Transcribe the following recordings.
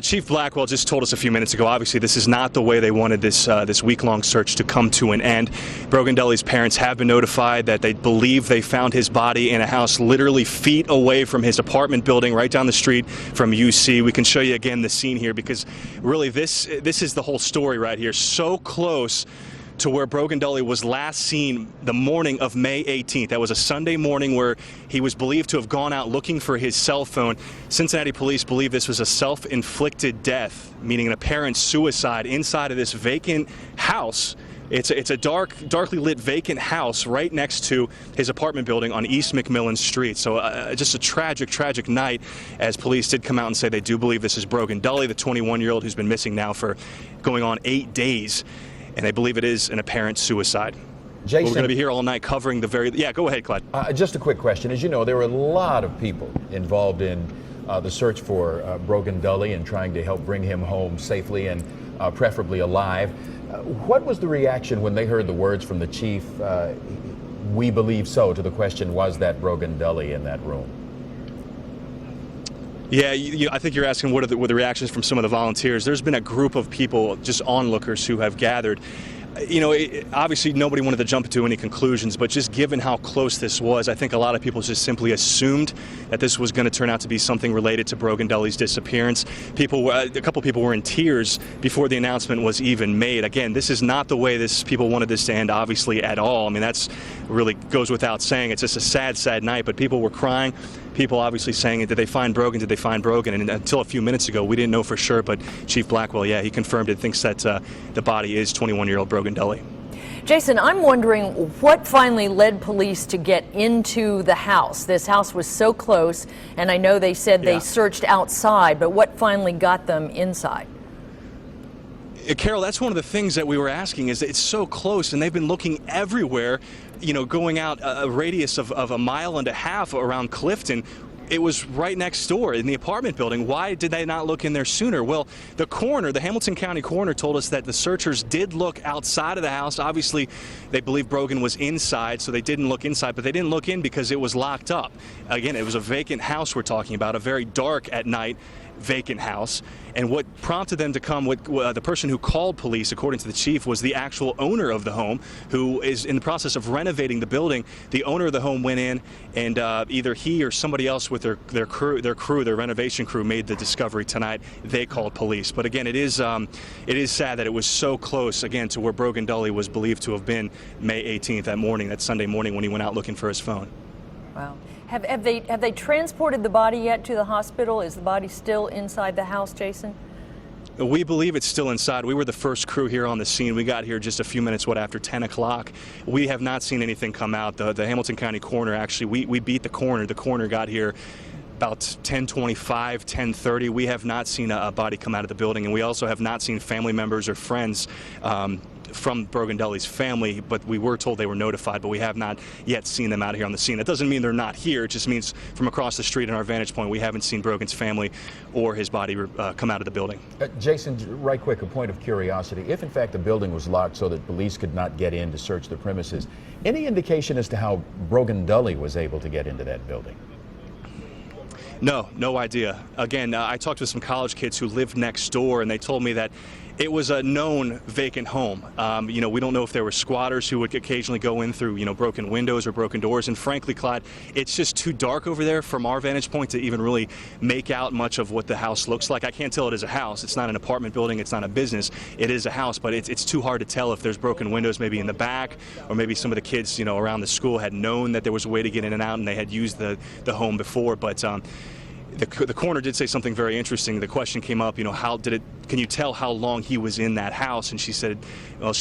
Chief Blackwell just told us a few minutes ago, obviously this is not the way they wanted this week-long search to come to an end. Brogan Dulle's parents have been notified that they believe they found his body in a house literally feet away from his apartment building right down the street from UC. We can show you again the scene here because really this is the whole story right here. So close to where Brogan Dulle was last seen the morning of May 18th. That was a Sunday morning where he was believed to have gone out looking for his cell phone. Cincinnati police believe this was a self-inflicted death, meaning an apparent suicide inside of this vacant house. It's a darkly lit vacant house right next to his apartment building on East McMillan Street. So just a tragic night, as police did come out and say they do believe this is Brogan Dulle, the 21-year-old who's been missing now for going on 8 days. And they believe it is an apparent suicide. Jason, we're going to be here all night covering the very... Yeah, go ahead, Clyde. Just a quick question. As you know, there were a lot of people involved in the search for Brogan Dulle and trying to help bring him home safely and preferably alive. What was the reaction when they heard the words from the chief, we believe so, to the question, was that Brogan Dulle in that room? Yeah, I think you're asking what are the reactions from some of the volunteers. There's been a group of people, just onlookers, who have gathered. You know, obviously nobody wanted to jump to any conclusions, but just given how close this was, I think a lot of people just simply assumed that this was going to turn out to be something related to Brogan Dulle's disappearance. A couple people were in tears before the announcement was even made. Again, this is not the way people wanted this to end, obviously, at all. I mean, that's really goes without saying. It's just a sad night, but people were crying. People obviously saying, did they find Brogan? Did they find Brogan? And until a few minutes ago, we didn't know for sure, but Chief Blackwell, yeah, he confirmed it, thinks that the body is 21-year-old Brogan Dulle. Jason, I'm wondering what finally led police to get into the house. This house was so close, and I know they said they searched outside, but what finally got them inside? Carol, that's one of the things that we were asking, is that it's so close and they've been looking everywhere, you know, going out a radius of 1.5 miles around Clifton. It was right next door in the apartment building. Why did they not look in there sooner? Well, the Hamilton County coroner told us that the searchers did look outside of the house. Obviously, they believe Brogan was inside, so they didn't look inside, but they didn't look in because it was locked up. Again, it was a vacant house we're talking about, a very dark at night vacant house. And what prompted them to come, the person who called police, according to the chief, was the actual owner of the home, who is in the process of renovating the building. The owner of the home went in, and either he or somebody else with their renovation crew made the discovery tonight. They called police. But again, it is sad that it was so close, again, to where Brogan Dulle was believed to have been May 18th, that Sunday morning when he went out looking for his phone. Wow. Have they transported the body yet to the hospital? Is the body still inside the house, Jason? We believe it's still inside. We were the first crew here on the scene. We got here just a few minutes, after 10 o'clock. We have not seen anything come out. The Hamilton County coroner, actually, we beat the coroner. The coroner got here about 10:25, 10:30. We have not seen a body come out of the building, and we also have not seen family members or friends from Brogan Dulle's family, but we were told they were notified, but we have not yet seen them out here on the scene. That doesn't mean they're not here. It just means from across the street in our vantage point, we haven't seen Brogan's family or his body come out of the building. Jason, right quick, a point of curiosity. If in fact the building was locked so that police could not get in to search the premises, any indication as to how Brogan Dulle was able to get into that building? No idea. Again, I talked to some college kids who lived next door, and they told me that it was a known vacant home. You know, we don't know if there were squatters who would occasionally go in through, broken windows or broken doors. And frankly, Clyde, it's just too dark over there from our vantage point to even really make out much of what the house looks like. I can't tell it is a house. It's not an apartment building. It's not a business. It is a house, but it's too hard to tell if there's broken windows maybe in the back, or maybe some of the kids, around the school had known that there was a way to get in and out and they had used the home before. But the coroner did say something very interesting. The question came up, can you tell how long he was in that house? And she said, well,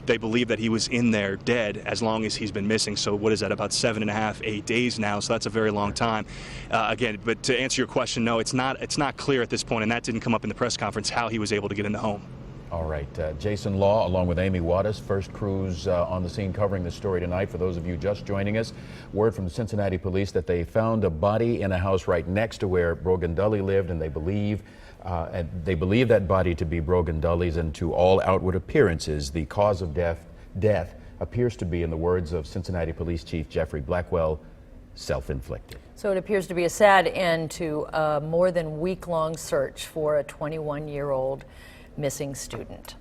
they believe that he was in there dead as long as he's been missing. So what is that, about 7.5, 8 days now? So that's a very long time. Again, but to answer your question, no, it's not clear at this point, and that didn't come up in the press conference, how he was able to get in the home. All right, Jason Law, along with Amy Wattis, first crews on the scene covering the story tonight. For those of you just joining us, word from the Cincinnati police that they found a body in a house right next to where Brogan Dulle lived, and they believe that body to be Brogan Dulle's, and to all outward appearances, the cause of death appears to be, in the words of Cincinnati Police Chief Jeffrey Blackwell, self-inflicted. So it appears to be a sad end to a more than week-long search for a 21-year-old missing student.